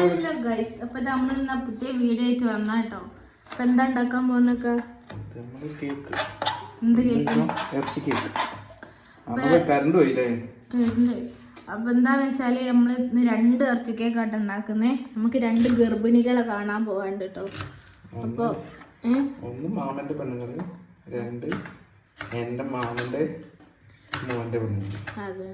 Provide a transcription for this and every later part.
Hello guys, അപ്പൊ നമ്മൾ ഇന്ന് പുതിയ വീഡിയോ ആയിട്ട് വന്നാട്ടോ. അപ്പൊ എന്താ ഉണ്ടാക്കാൻ പോകുന്നൊക്കെ? എന്ത് കേക്ക്? അപ്പൊ എന്താന്ന് വെച്ചാല് നമ്മള് ഇന്ന് 2 ഇറച്ചി കേക്കാട്ട് ഉണ്ടാക്കുന്നേ. നമുക്ക് 2 ഗർഭിണികളെ കാണാൻ പോവാണ്ട് കേട്ടോ. അപ്പൊ ഒന്ന് മാമന്റെ പെണ്ണുങ്ങള്, 2 എന്റെ മാമന്റെ മോന്റെ പെണ്ണുങ്ങള്. അതെ.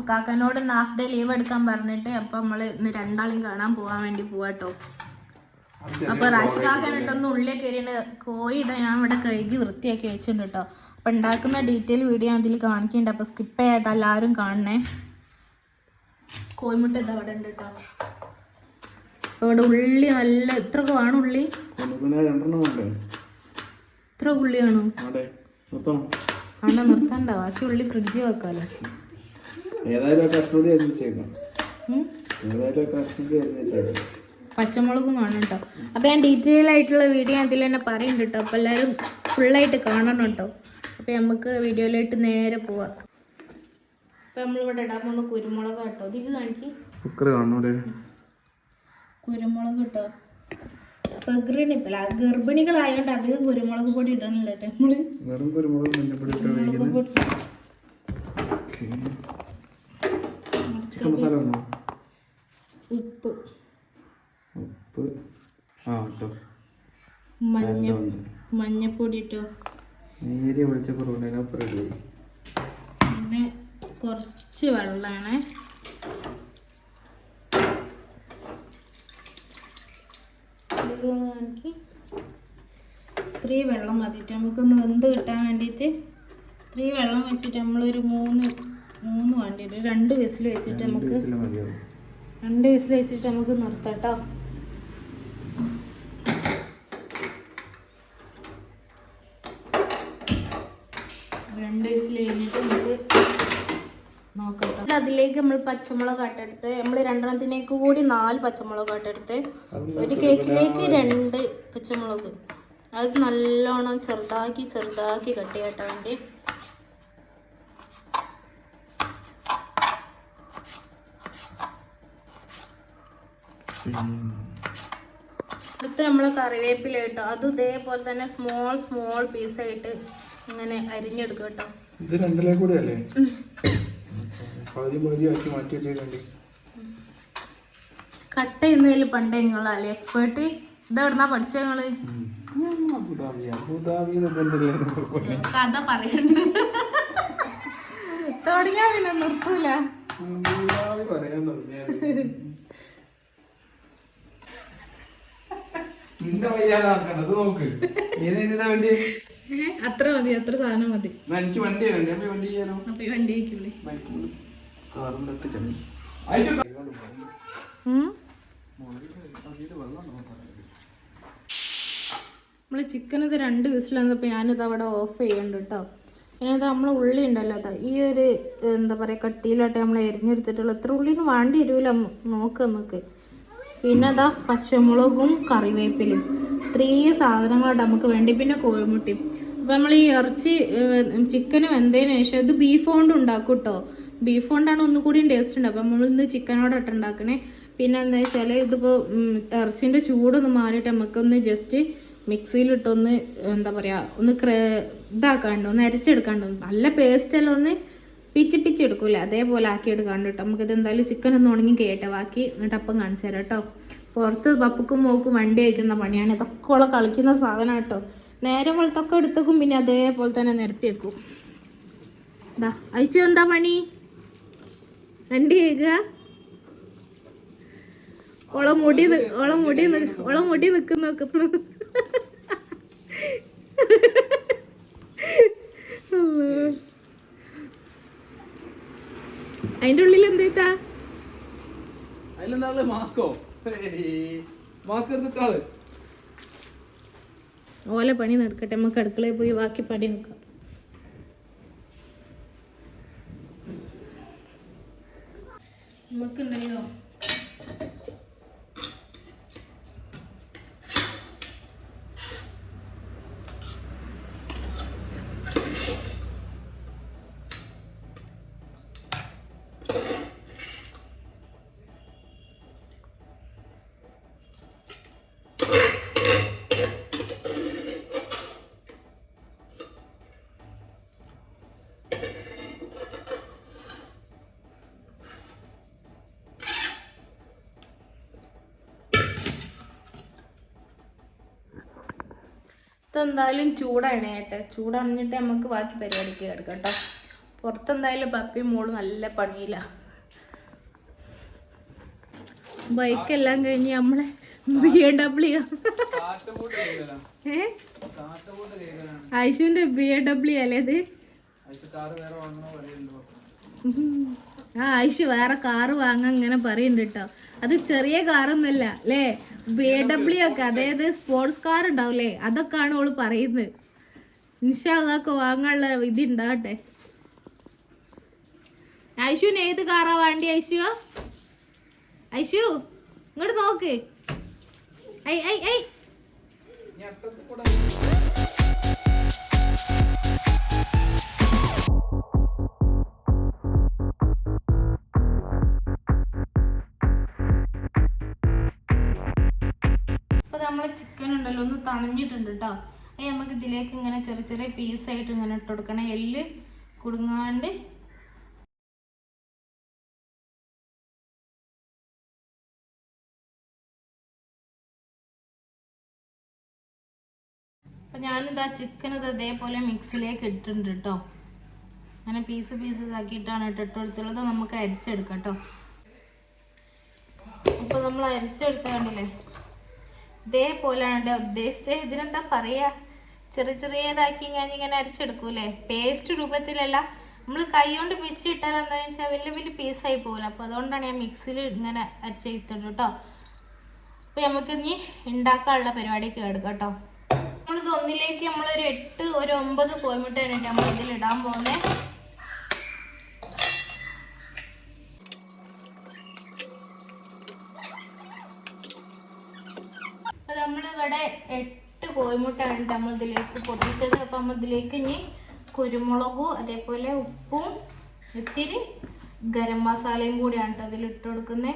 കാക്കനോട് ഹാഫ് ഡേ ലീവ് എടുക്കാൻ പറഞ്ഞിട്ട് അപ്പൊ നമ്മള് ഇന്ന് 2 ആളെയും കാണാൻ പോവാൻ വേണ്ടി പോവാട്ടോ. അപ്പൊ റാഷി കാക്കനിട്ടൊന്ന് ഉള്ളിലേക്ക് എരിയണ കോഴി ഇതാ ഞാൻ ഇവിടെ കഴുകി വൃത്തിയാക്കി വെച്ചിട്ടുണ്ട് കേട്ടോ. അപ്പൊ ഉണ്ടാക്കുന്ന ഡീറ്റെയിൽ വീഡിയോ അതിൽ കാണിക്കുന്നുണ്ട്. അപ്പൊ സ്കിപ്പ് ചെയ്യാതെ എല്ലാവരും കാണണേ. കോഴിമുട്ട ഇതാ അവിടെ ഉണ്ട് കേട്ടോ. ഇവിടെ ഉള്ളി നല്ല ഇത്രയൊക്കെ വേണം ഉള്ളി. ഇത്ര ഉള്ളിയാണോ? ആണോ? നിർത്തണ്ട, ബാക്കി ഉള്ളി ഫ്രിഡ്ജിൽ വെക്കാലോ. പച്ചമുളകും കാണും കേട്ടോ. അപ്പൊ ഞാൻ ഡീറ്റെയിൽ ആയിട്ടുള്ള വീഡിയോ അതിൽ തന്നെ പറയുന്നുണ്ട് കേട്ടോ. അപ്പൊ എല്ലാവരും ഫുള്ളായിട്ട് കാണണം കേട്ടോ. അപ്പൊ നമുക്ക് വീഡിയോയിലായിട്ട് നേരെ പോവാം. അപ്പൊ നമ്മളിവിടെ ഇടാൻ പോകുന്ന കുരുമുളക് കേട്ടോ. ഇതിൽ കാണിക്ക് കുരുമുളക് കേട്ടോ. ഗർഭിണികളായോണ്ട് അധികം കുരുമുളക് പൊടി ഇടണില്ല കേട്ടോ. നമ്മള് കുരുമുളക് പൊടി ഉപ്പ് മഞ്ഞപ്പൊടി ഇട്ടോ. പിന്നെ കുറച്ച് വെള്ളമാണ്. ഇത്രയും വെള്ളം മതിയിട്ട് നമുക്കൊന്ന് വെന്ത് കിട്ടാൻ വേണ്ടിയിട്ട് ഇത്രയും വെള്ളം വെച്ചിട്ട് നമ്മളൊരു 3 വേണ്ടി വരും. 2 വിസിൽ വെച്ചിട്ട് നമുക്ക് 2 വിസിൽ വെച്ചിട്ട് നമുക്ക് നിർത്താം കേട്ടോ. കഴിഞ്ഞിട്ട് നമുക്ക് നോക്കാം. അതിലേക്ക് നമ്മൾ പച്ചമുളക് കട്ടെടുത്ത് നമ്മൾ 2 കൂടി 4 പച്ചമുളക് കട്ടെടുത്ത് ഒരു കേക്കിലേക്ക് 2 പച്ചമുളക് അത് നല്ലോണം ചെറുതാക്കി കട്ട് ചെയ്യട്ടോ വേണ്ടി. അടുത്ത് നമ്മൾ കറിവേപ്പില കേട്ടോ. അതും ഇതേപോലെ തന്നെ സ്മോൾ പീസായിട്ട് ഇങ്ങനെ അരിഞ്ഞെടുക്കും കേട്ടോ. കട്ട് ചെയ്യുന്നതിൽ പണ്ടേ നിങ്ങളല്ലേ എക്സ്പേർട്ട്. ഇതെവിടുന്നാ പഠിച്ച നിങ്ങള്? കഥ പറയണ്ട, തുടങ്ങിയാ പിന്നെ നിർത്തൂല. അത്ര മതി, അത്ര സാധനം മതി. നമ്മള് ചിക്കൻ ഇത് 2 വിസിൽ വന്നപ്പോ ഞാനിത് അവിടെ ഓഫ് ചെയ്യണ്ട കേട്ടോ. പിന്നെ നമ്മളെ ഉള്ളി ഉണ്ടല്ലോ, അതാ ഈ ഒരു എന്താ പറയാ കട്ടിയിലായിട്ട് നമ്മൾ എരിഞ്ഞെടുത്തിട്ടുള്ള ഇത്ര ഉള്ളിന്ന് വേണ്ടി വരൂല നോക്ക് നമുക്ക്. പിന്നെ അതാ പച്ചമുളകും കറിവേപ്പിലും 3 സാധനങ്ങളായിട്ട് നമുക്ക് വേണ്ടി. പിന്നെ കോഴിമുട്ടയും. അപ്പം നമ്മൾ ഈ ഇറച്ചി ചിക്കന് വെന്തതിന് ശേഷം ഇത് ബീഫ് കൊണ്ട് ഉണ്ടാക്കും കേട്ടോ. ബീഫ് കൊണ്ടാണ് ഒന്നുകൂടിയും ടേസ്റ്റ് ഉണ്ട്. അപ്പം നമ്മൾ ഇന്ന് ചിക്കനോടൊട്ട് ഉണ്ടാക്കണേ. പിന്നെ എന്താ വെച്ചാൽ ഇതിപ്പോൾ ഇറച്ചിൻ്റെ ചൂടൊന്ന് മാറിയിട്ട് നമുക്കൊന്ന് ജസ്റ്റ് മിക്സിയിലിട്ടൊന്ന് എന്താ പറയുക ഒന്ന് ഇതാക്കാണ്ട് ഒന്ന് അരച്ചെടുക്കാണ്ട് നല്ല പേസ്റ്റെല്ലാം ഒന്ന് പിച്ചെടുക്കൂല അതേപോലെ ആക്കി എടുക്കാണ്ട് കേട്ടോ. നമുക്കിത് എന്തായാലും ചിക്കൻ ഒന്ന് ഉണങ്ങി കേട്ടെ ബാക്കി എന്നിട്ട് അപ്പം കാണിച്ചു തരാം കേട്ടോ. പുറത്ത് പപ്പക്കും മോക്കും വണ്ടി വയ്ക്കുന്ന പണിയാണ്. ഇതൊക്കെ ഉള്ള കളിക്കുന്ന സാധനം കേട്ടോ. നേരെ പോലത്തൊക്കെ എടുത്തേക്കും പിന്നെ അതേപോലെ തന്നെ നിരത്തി വെക്കും. ഇതാ അയച്ചു എന്താ പണി? വണ്ടി കേൾക്കുക. ഓളെ മുടി നിൽക്കുന്ന നോക്ക്. അതിന്റെ ഉള്ളിൽ എന്താ? ഓല പണി നടക്കട്ടെ, നമുക്ക് അടുക്കളയിൽ പോയി ബാക്കി പണി നോക്കാം. നമുക്കുണ്ടല്ലോ ഇതെന്തായാലും ചൂടണയട്ടെ, ചൂടണിഞ്ഞിട്ട് നമുക്ക് ബാക്കി പരിപാടിക്ക് കിടക്കാം കേട്ടോ. പുറത്തെന്തായാലും പപ്പിയും മോളും നല്ല പണിയില്ല. ബൈക്കെല്ലാം കഴിഞ്ഞ് നമ്മളെ BMW ഐശുവിന്റെ BMW അല്ലേ ഇത്? ഐശു വേറെ കാറ് വാങ്ങാൻ ഇങ്ങനെ പറയുന്നുണ്ട് കേട്ടോ. അത് ചെറിയ കാറൊന്നുമല്ല അല്ലേ, BMW ഒക്കെ, അതായത് സ്പോർട്സ് കാർ ഉണ്ടാവില്ലേ, അതൊക്കെയാണ് ഓള് പറയുന്നത്. ഇൻഷാ അതൊക്കെ വാങ്ങാനുള്ള വിധി ഉണ്ടാവട്ടെ. ഐശുവിന് ഏത് കാറാ വേണ്ടി? ഐശു ഇങ്ങോട്ട് നോക്ക്. ഐ ഐ ഐ അപ്പോൾ നമ്മളെ ചിക്കൻ ഉണ്ടല്ലോ ഒന്ന് തണിഞ്ഞിട്ടുണ്ട് കേട്ടോ. അത് നമുക്ക് ഇതിലേക്ക് ഇങ്ങനെ ചെറിയ ചെറിയ പീസായിട്ട് ഇങ്ങനെ ഇട്ട് കൊടുക്കണം, എല്ല് കുടുങ്ങാണ്ട്. അപ്പം ഞാനിതാ ചിക്കൻ ഇത് ഇതേപോലെ മിക്സിലേക്ക് ഇട്ടിട്ടുണ്ട് കേട്ടോ. അങ്ങനെ പീസ് ആക്കിയിട്ടാണ് ഇട്ട് കൊടുത്തുള്ളത്. നമുക്ക് അരിച്ചെടുക്കാം കേട്ടോ. അപ്പോൾ നമ്മൾ അരിച്ചെടുത്ത കണ്ടില്ലേ, ഇതേപോലെയാണ് ഉദ്ദേശിച്ചത്. ഇതിനെന്താ പറയുക, ചെറിയതാക്കി ഞാനിങ്ങനെ അരിച്ചെടുക്കൂലേ, പേസ്റ്റ് രൂപത്തിലല്ല. നമ്മൾ കൈ കൊണ്ട് പിച്ചിട്ടാൽ എന്താണെന്ന് വെച്ചാൽ വലിയ വലിയ പീസായി പോകില്ല. അപ്പോൾ അതുകൊണ്ടാണ് ഞാൻ മിക്സിയിൽ ഇങ്ങനെ അരിച്ചെടുത്തത് കേട്ടോ. അപ്പോൾ നമുക്ക് ഇനി ഉണ്ടാക്കാനുള്ള പരിപാടിക്ക് എടുക്കാം കേട്ടോ. നമ്മളിത് ഒന്നിലേക്ക് നമ്മളൊരു 8 ഒരു 9 കോഴിമുട്ടയാണ് നമ്മൾ ഇതിലിടാൻ പോകുന്നത്. അപ്പോൾ നമ്മളിവിടെ 8 കോഴിമുട്ടയാണ് നമ്മൾ ഇതിലേക്ക് പൊട്ടിച്ചത്. അപ്പോൾ നമ്മൾ ഇതിലേക്ക് ഇനി കുരുമുളകും അതേപോലെ ഉപ്പും ഇത്തിരി ഗരം മസാലയും കൂടിയാണ് കേട്ടോ അതിലിട്ട് കൊടുക്കുന്നത്.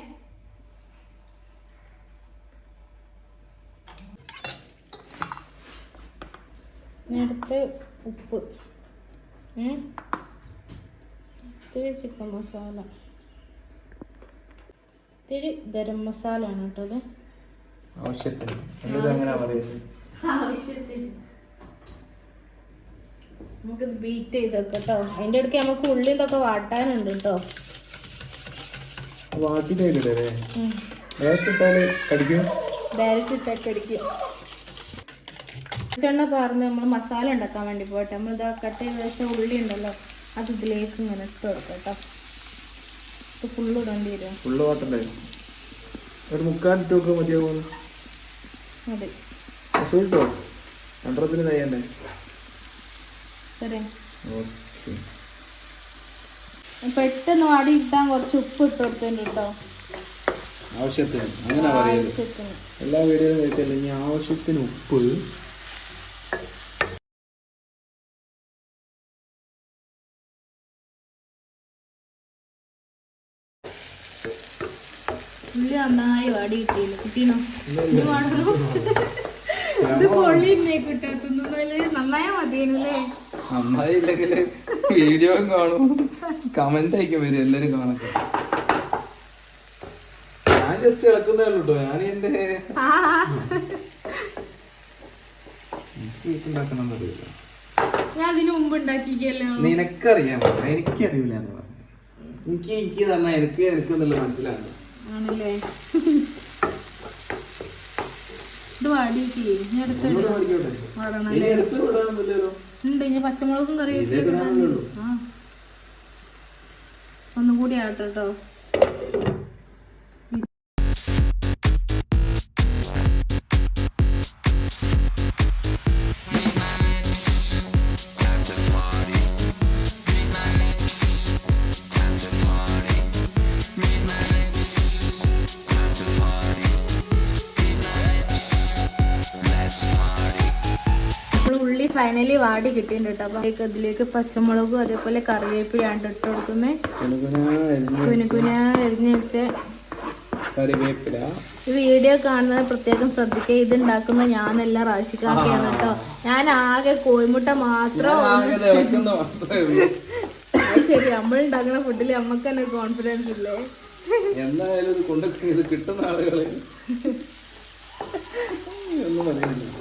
അടുത്ത് ഉപ്പ്, ഇത്തിരി ചിക്കൻ മസാല, ഇത്തിരി ഗരം മസാല ആണ് കേട്ടത് ആവശ്യത്തിന്. നമുക്കിത് ബീറ്റ് ചെയ്തൊക്കെ കേട്ടോ. അതിൻ്റെ ഇടയ്ക്ക് നമുക്ക് ഉള്ളി ഇതൊക്കെ വാട്ടാനുണ്ട് കേട്ടോ. ഡയറക്റ്റ് ഇട്ടൊക്കെ അടിക്കും. ചെണ്ണ പറഞ്ഞ് നമ്മൾ മസാല ഉണ്ടാക്കാൻ വേണ്ടി പോട്ടെ. നമ്മളിത് കട്ട് ചെയ്ത് വെച്ച ഉള്ളി ഉണ്ടല്ലോ, അത് ഇതിലേക്ക് ഇങ്ങനെ ഇട്ട് കൊടുക്കാം കേട്ടോ. ഇത് ഫുള്ള് ഇടേണ്ടി വരും. ഫുള്ള് വാട്ടണ്ടേ? ഒരു 3/4 ടോക്ക് മതിയാവും. അതെ, കേട്ടോ. രണ്ടരത്തിന് തയ്യണ്ടേ? ശരി, പെട്ടെന്ന് വാടി ഇട്ടാൻ കുറച്ച് ഉപ്പ് ഇട്ട് കൊടുത്തിട്ടുണ്ട് കേട്ടോ. ആവശ്യത്തിന്, അങ്ങനെ പറയുന്നത് എല്ലാ വീഡിയോയിലും കഴിച്ചല്ലേ. ഇനി ആവശ്യത്തിന് ഉപ്പ്, ഉള്ളി നന്നായി വാടി കിട്ടിയില്ല. കിട്ടീനോ? ഇത് വാടണോ? ഇത് പൊള്ളിന്നെ കിട്ടാത്തുന്നല്ലേ, നന്നായാ മതിയല്ലേ. നന്നായില്ലെങ്കിൽ വീഡിയോ കാണും, കമന്റ് അയക്കും വരും എല്ലാരും കാണട്ടെ. ഞാൻ ജസ്റ്റ് ഇളക്കുന്നേ ഉള്ളൂ കേട്ടോ. ഞാൻ എന്റെ ഉണ്ടാക്കണമെന്നറിയില്ല. ഞാൻ അതിന് മുമ്പ് ഉണ്ടാക്കിക്കല്ലോ. നിനക്കറിയാൻ എനിക്കറിയില്ല എന്ന് പറഞ്ഞു. എനിക്ക് തന്നെ എനിക്കെന്നുള്ള മനസ്സിലാണ്. ആണല്ലേ? ഇത് വാടിക്ക് ഉണ്ട്. ഇനി പച്ചമുളകും കറിവേപ്പില ഒന്നും കൂടി ആവട്ടെ കേട്ടോ. ഉള്ളി ഫൈനലി വാടി കിട്ടിയിട്ടുണ്ട് കേട്ടോ. അപ്പൊ ഇതിലേക്ക് പച്ചമുളകും അതേപോലെ കറിവേപ്പിലാണ് ഇട്ട് കൊടുക്കുന്നത്. കുനുകുന എരിഞ്ഞ് വെച്ച കറിവേപ്പില. ഈ വീഡിയോ കാണുന്നത് പ്രത്യേകം ശ്രദ്ധിക്കുക. ഇത് ഉണ്ടാക്കുന്ന ഞാനല്ല, റാഷിക്കാക്കയാണ് കേട്ടോ. ഞാൻ ആകെ കോഴിമുട്ട മാത്രം. അത് ശരി, നമ്മൾ ഉണ്ടാക്കുന്ന ഫുഡിൽ നമ്മക്ക് തന്നെ കോൺഫിഡൻസ് ഇല്ലേ? എന്തായാലും ഇത് കിട്ടുന്ന ആളുകളെ ഒന്നും പറയുന്നില്ല.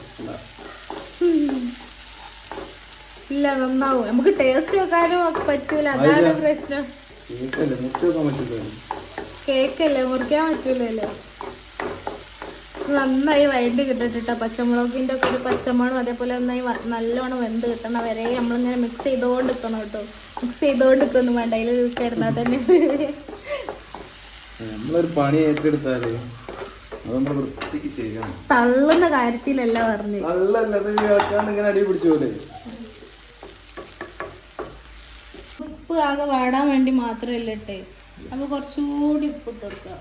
ഇല്ല നന്നാവും. നമുക്ക് ടേസ്റ്റ് വെക്കാനും ഒക്കെ പറ്റൂല, അതാണ് പ്രശ്നം. കേക്കല്ലേ മുറിക്കാൻ പറ്റൂലല്ലോ. നന്നായി വഴണ്ട് കിട്ടിട്ടോ. പച്ചമുളകിന്റെ ഒക്കെ ഒരു പച്ചമണം അതേപോലെ നന്നായി നല്ലോണം വെന്ത് കിട്ടണം വരെ നമ്മളിങ്ങനെ മിക്സ് ചെയ്തോണ്ട് നിൽക്കണം കേട്ടോ. മിക്സ് ചെയ്തോണ്ട് നിൽക്കൊന്നും വേണ്ട, അതിൽ കിടന്നാൽ തന്നെ നമ്മളൊരു പണി ഏറ്റെടുത്താല് തള്ളുന്ന കാര്യത്തിലല്ല പറഞ്ഞു. അടി പിടിച്ചോലെ ഉപ്പ് ആകെ വാടാൻ വേണ്ടി മാത്രല്ല ഇട്ടേ. അപ്പൊ കുറച്ചുകൂടി ഉപ്പ് ഇട്ട് കൊടുക്കുക,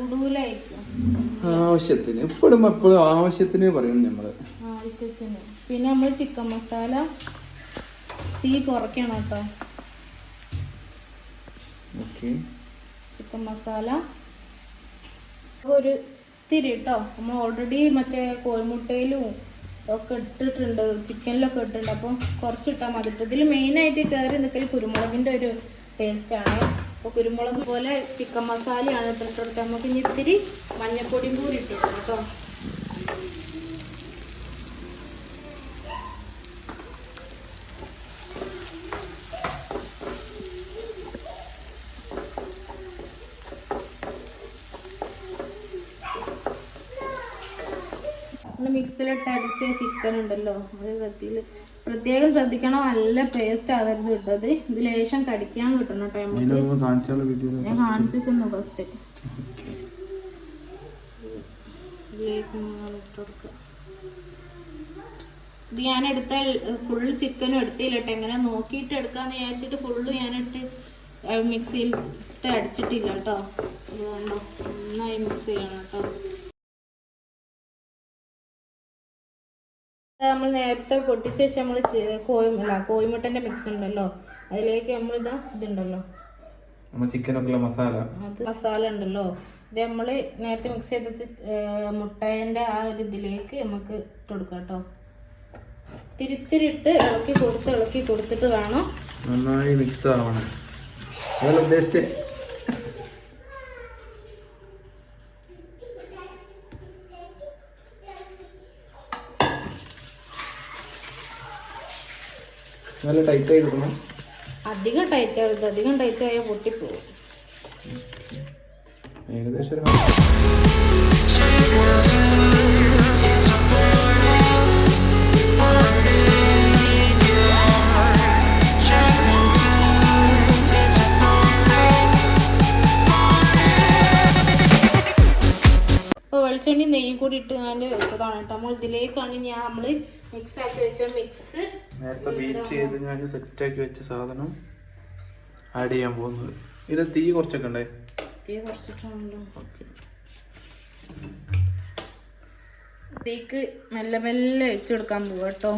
കൂടുതലായിരിക്കും ആവശ്യത്തിന്. ഇപ്പിടുമ്പോ എപ്പോഴും ആവശ്യത്തിന് പറയണം നമ്മള്, ആവശ്യത്തിന്. പിന്നെ നമ്മൾ ചിക്കൻ മസാല തീ കുറയ്ക്കണം കേട്ടോ. ചിക്കൻ മസാല ഒരു ഇത്തിരി കേട്ടോ. നമ്മൾ ഓൾറെഡി മറ്റേ കോഴിമുട്ടയിലും ഒക്കെ ഇട്ടിട്ടുണ്ട്, ചിക്കനിലൊക്കെ ഇട്ടിട്ടുണ്ട്. അപ്പം കുറച്ചിട്ടാൽ മതി. ഇതിൽ മെയിനായിട്ട് കയറി നിൽക്കൽ കുരുമുളകിൻ്റെ ഒരു ടേസ്റ്റാണ്. അപ്പോൾ കുരുമുളക് പോലെ ചിക്കൻ മസാലയാണ് ഇട്ടിട്ട് നമുക്ക് ഇനി ഇത്തിരി മഞ്ഞൾപ്പൊടിയും കൂടി ഇട്ടിട്ടുണ്ട് കേട്ടോ. മിക്സിയിലിട്ട് അടിച്ച ചിക്കൻ ഉണ്ടല്ലോ, അത് കത്തിയിൽ പ്രത്യേകം ശ്രദ്ധിക്കണം, നല്ല പേസ്റ്റ് ആവരുത് കിട്ടത്. ഇത് ലേശം കടിക്കാൻ കിട്ടണം കേട്ടോ. നമുക്ക് ഞാൻ കാണിച്ചിരിക്കുന്നു ഫസ്റ്റ്. ഇത് ഞാൻ എടുത്ത ഫുള്ള് ചിക്കനും എടുത്തില്ലട്ടെ, എങ്ങനെ നോക്കിയിട്ട് എടുക്കാന്ന് വിചാരിച്ചിട്ട് ഫുള്ള് ഞാനിട്ട് മിക്സിയിൽ ഇട്ട് അടിച്ചിട്ടില്ല കേട്ടോ. ഇത് കണ്ടോ, നന്നായി മിക്സ് ചെയ്യണം കേട്ടോ. നമ്മൾ നേരത്തെ പൊട്ടിച്ച ശേഷം നമ്മൾ കോഴിമുട്ടൻ്റെ മിക്സ് ഉണ്ടല്ലോ, അതിലേക്ക് നമ്മളിതാ ഇതുണ്ടല്ലോ ചിക്കനൊക്കെ മസാല, അത് മസാല ഉണ്ടല്ലോ, ഇത് നമ്മൾ നേരത്തെ മിക്സ് ചെയ്തിട്ട് മുട്ടേൻ്റെ ആ ഒരു ഇതിലേക്ക് നമുക്ക് ഇട്ട് കൊടുക്കാം കേട്ടോ. തിരിത്തിരിട്ട് ഇളക്കി കൊടുത്തിട്ട് വേണം നന്നായി മിക്സ് ആവണം. നല്ല ടൈറ്റ് ആയി കിട്ടണം. അധികം ടൈറ്റ് ആവരുത്, അധികം ടൈറ്റ് ആയാൽ പൊട്ടിപ്പോകും. ഏകദേശം അപ്പോൾ വെളിച്ചെണ്ണി നെയ്യും കൂടി ഇട്ട് ഞാൻ വെച്ചതാണ് കേട്ടോ. നമ്മൾ ഇതിലേക്കാണ് നമ്മൾ മിക്സ് ആക്കി വെച്ച മിക്സ് നേരത്തെ ബീറ്റ് ചെയ്ത് ഞാൻ സെറ്റാക്കി വെച്ച സാധനം ആഡ് ചെയ്യാൻ പോകുന്നത്. ഇത് തീ കുറച്ചൊക്കെ ഉണ്ടേ, തീ കുറച്ചിട്ടാണല്ലോ. തീക്ക് മെല്ലെ മെല്ലെ വെച്ച് കൊടുക്കാൻ പോവാ കേട്ടോ.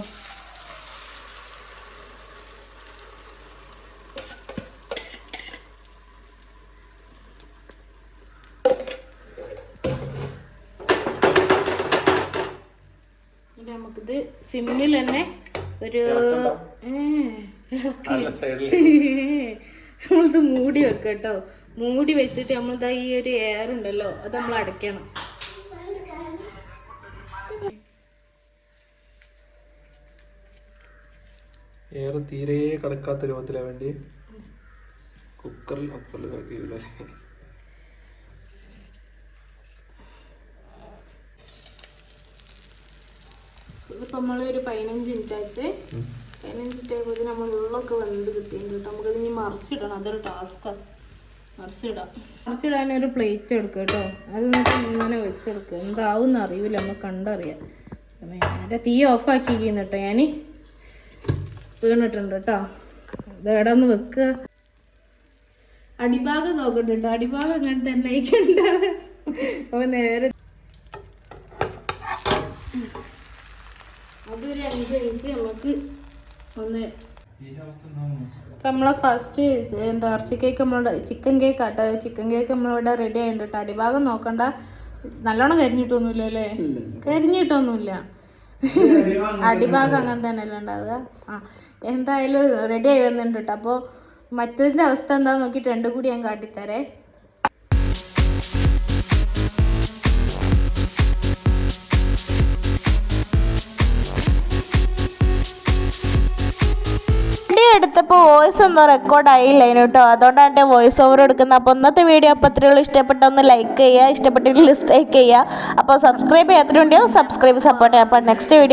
നമുക്കിത് സിമ്മിൽ തന്നെ ഒരു നമ്മളിത് മൂടി വെക്കാം കേട്ടോ. മൂടി വെച്ചിട്ട് നമ്മളിതാ ഈ ഒരു എയർ ഉണ്ടല്ലോ അത് നമ്മൾ അടയ്ക്കണം. എയർ തീരെ കടക്കാത്ത രൂപത്തിലാ വേണ്ടി കുക്കറിൽ അപ്പറിൽ ഇതിപ്പോൾ നമ്മളൊരു 15 മിനിറ്റ് ആയിട്ട് 15 മിനിറ്റ് ആയപ്പോൾ നമ്മൾ ഉള്ളൊക്കെ വെന്ത് കിട്ടിയിട്ടുണ്ട് കേട്ടോ. നമുക്കത് ഇനി മറിച്ചിടണം, അതൊരു ടാസ്ക്കാണ്. മറിച്ചിടാനൊരു പ്ലേറ്റ് എടുക്കുക കേട്ടോ. അത് നമുക്ക് ഇങ്ങനെ വെച്ചെടുക്കുക, എന്താവും അറിയില്ല, നമ്മൾ കണ്ടറിയാം. നേരെ തീ ഓഫാക്കിക്കുന്നു കേട്ടോ. ഞാൻ വീണിട്ടുണ്ട് കേട്ടോ. ഇതെവിടെ ഒന്ന് വെക്കുക. അടിഭാഗം നോക്കണ്ട കേട്ടോ, അടിഭാഗം അങ്ങനെ തന്നെ ആയിട്ടുണ്ട്. അപ്പോൾ നേരെ അതൊരു 5 മിനിറ്റ് നമുക്ക് ഒന്ന്. അപ്പം നമ്മളെ ഫസ്റ്റ് ഇറച്ചി കേക്ക് നമ്മളുടെ ചിക്കൻ കേക്ക് ആട്ടോ. ചിക്കൻ കേക്ക് നമ്മളിവിടെ റെഡി ആയിട്ടുണ്ട് കേട്ടോ. അടിഭാഗം നോക്കണ്ട, നല്ലോണം കരിഞ്ഞിട്ടൊന്നുമില്ല അല്ലേ? കരിഞ്ഞിട്ടൊന്നുമില്ല, അടിഭാഗം അങ്ങനെ തന്നെയല്ലേ ഉണ്ടാവുക. എന്തായാലും റെഡി ആയി വന്നിട്ടുണ്ട് കേട്ടോ. അപ്പോൾ മറ്റതിൻ്റെ അവസ്ഥ എന്താണെന്ന് നോക്കിയിട്ട് രണ്ടും കൂടി ഞാൻ കാട്ടിത്തരേ. അപ്പോൾ വോയിസ് ഒന്നും റെക്കോർഡ് ആയില്ല കേട്ടോ, അതുകൊണ്ടാണ് എൻ്റെ വോയിസ് ഓവർ എടുക്കുന്നത്. അപ്പോൾ ഇന്നത്തെ വീഡിയോ അപ്പോൾ അത്രയുള്ളൂ. ഇഷ്ടപ്പെട്ട ഒന്ന് ലൈക്ക് ചെയ്യുക, ഇഷ്ടപ്പെട്ടിട്ട് ഡിസ്ലൈക്ക് ചെയ്യുക. അപ്പോൾ സബ്സ്ക്രൈബ് ചെയ്യാത്തതുകൊണ്ട് സബ്സ്ക്രൈബ് സപ്പോർട്ട് ചെയ്യുക. അപ്പോൾ നെക്സ്റ്റ് വീഡിയോ